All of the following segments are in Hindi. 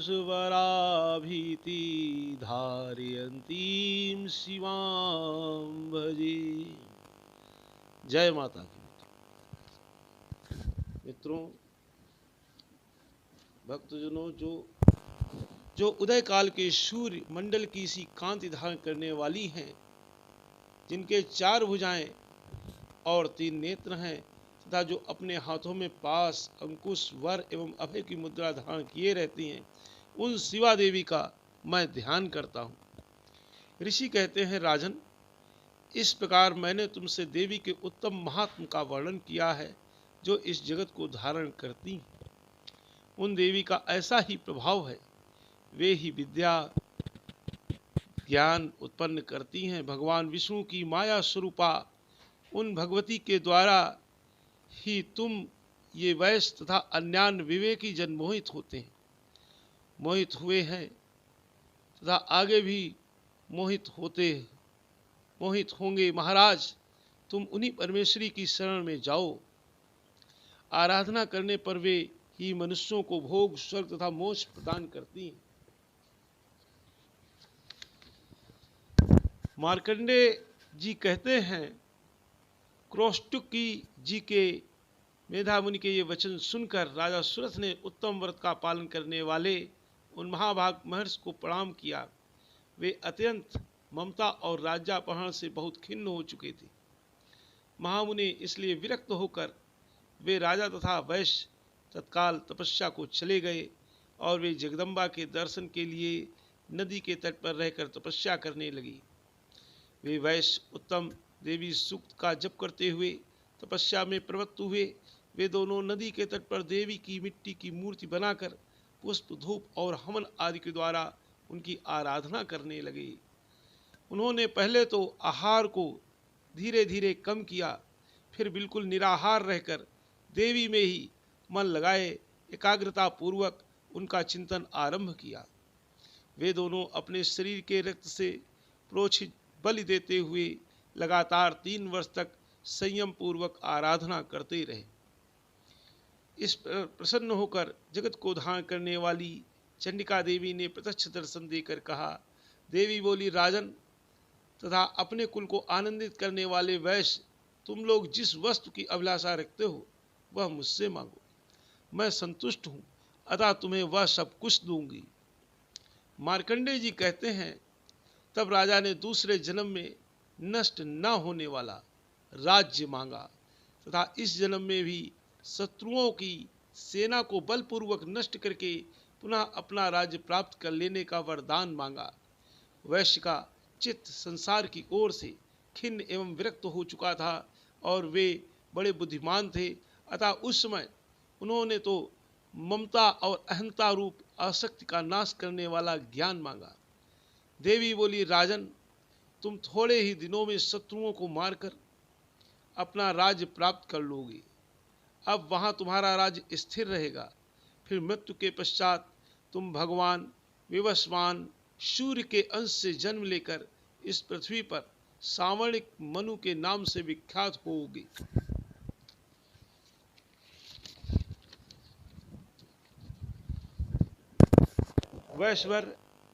वराभीति धारयन्तीं शिवां भजे। जय माता की। मित्रों, भक्तजनों, जो उदय काल के सूर्य मंडल की सी कांति धारण करने वाली हैं, जिनके 4 भुजाएं और 3 नेत्र हैं, तथा जो अपने हाथों में पास, अंकुश, वर एवं अभय की मुद्रा धारण किए रहती हैं, उन शिवा देवी का मैं ध्यान करता हूँ। ऋषि कहते हैं, राजन, इस प्रकार मैंने तुमसे देवी के उत्तम महात्म का वर्णन किया है, जो इस जगत को धारण करती हैं। उन देवी का ऐसा ही प्रभाव है, वे ही विद्या ज्ञान उत्पन्न करती हैं। भगवान विष्णु की माया स्वरूपा उन भगवती के द्वारा ही तुम ये वैश्य तथा अन्यान्य विवेकी जन मोहित होते हैं, मोहित हुए हैं तथा आगे भी मोहित होंगे। महाराज, तुम उन्हीं परमेश्वरी की शरण में जाओ। आराधना करने पर वे ही मनुष्यों को भोग, स्वर्ग तथा मोक्ष प्रदान करती हैं। मार्कंडे जी कहते हैं, क्रोष्टुकी जी के मेधा मुनि के ये वचन सुनकर राजा सुरथ ने उत्तम व्रत का पालन करने वाले उन महाभाग महर्षि को प्रणाम किया। वे अत्यंत ममता और राज्यापहरण से बहुत खिन्न हो चुके थे। महामुनि इसलिए विरक्त होकर वे राजा तथा वैश्य तत्काल तपस्या को चले गए और वे जगदम्बा के दर्शन के लिए नदी के तट पर रहकर तपस्या करने लगी। वे वैश्य उत्तम देवी सूक्त का जप करते हुए तपस्या में प्रवृत्त हुए। वे दोनों नदी के तट पर देवी की मिट्टी की मूर्ति बनाकर पुष्प, धूप और हवन आदि के द्वारा उनकी आराधना करने लगे। उन्होंने पहले तो आहार को धीरे धीरे कम किया, फिर बिल्कुल निराहार रहकर देवी में ही मन लगाए एकाग्रता पूर्वक उनका चिंतन आरंभ किया। वे दोनों अपने शरीर के रक्त से प्रोक्षित बलि देते हुए लगातार 3 वर्ष तक संयम पूर्वक आराधना करते रहे। इस पर प्रसन्न होकर जगत को धारण करने वाली चंडिका देवी ने प्रत्यक्ष दर्शन देकर कहा, देवी बोली, राजन तथा अपने कुल को आनंदित करने वाले वैश्य, तुम लोग जिस वस्तु की अभिलाषा रखते हो वह मुझसे मांगो, मैं संतुष्ट हूँ, अतः तुम्हें वह सब कुछ दूंगी। मार्कंडेय जी कहते हैं, तब राजा ने दूसरे जन्म में नष्ट न होने वाला राज्य मांगा तथा इस जन्म में भी शत्रुओं की सेना को बलपूर्वक नष्ट करके पुनः अपना राज्य प्राप्त कर लेने का वरदान मांगा। वैश्य का चित्त संसार की ओर से खिन्न एवं विरक्त हो चुका था और वे बड़े बुद्धिमान थे, अतः उस समय उन्होंने तो ममता और अहंता रूप आसक्ति का नाश करने वाला ज्ञान मांगा। देवी बोली, राजन, तुम थोड़े ही दिनों में शत्रुओं को मारकर अपना राज्य प्राप्त कर लोगे। अब वहां तुम्हारा राज्य स्थिर रहेगा। फिर मृत्यु के पश्चात तुम भगवान विवस्वान सूर्य के अंश से जन्म लेकर इस पृथ्वी पर सावर्णिक मनु के नाम से विख्यात होोगे। वैश्वर,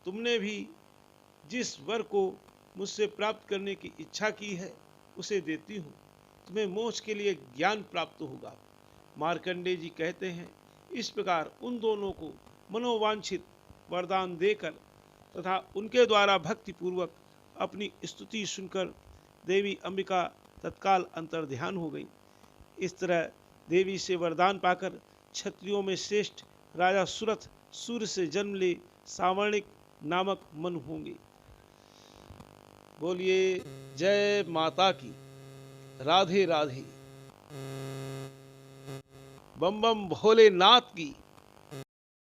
तुमने भी जिस वर को मुझसे प्राप्त करने की इच्छा की है उसे देती हूँ। तुम्हें मोक्ष के लिए ज्ञान प्राप्त होगा। मार्कंडेय जी कहते हैं, इस प्रकार उन दोनों को मनोवांछित वरदान देकर तथा उनके द्वारा भक्ति पूर्वक अपनी स्तुति सुनकर देवी अंबिका तत्काल अंतर्ध्यान हो गई। इस तरह देवी से वरदान पाकर क्षत्रियों में श्रेष्ठ राजा सुरथ सूर्य से जन्म ले सावर्णिक नामक मनु होंगे। बोलिए जय माता की। राधे राधे। बम बम भोलेनाथ की।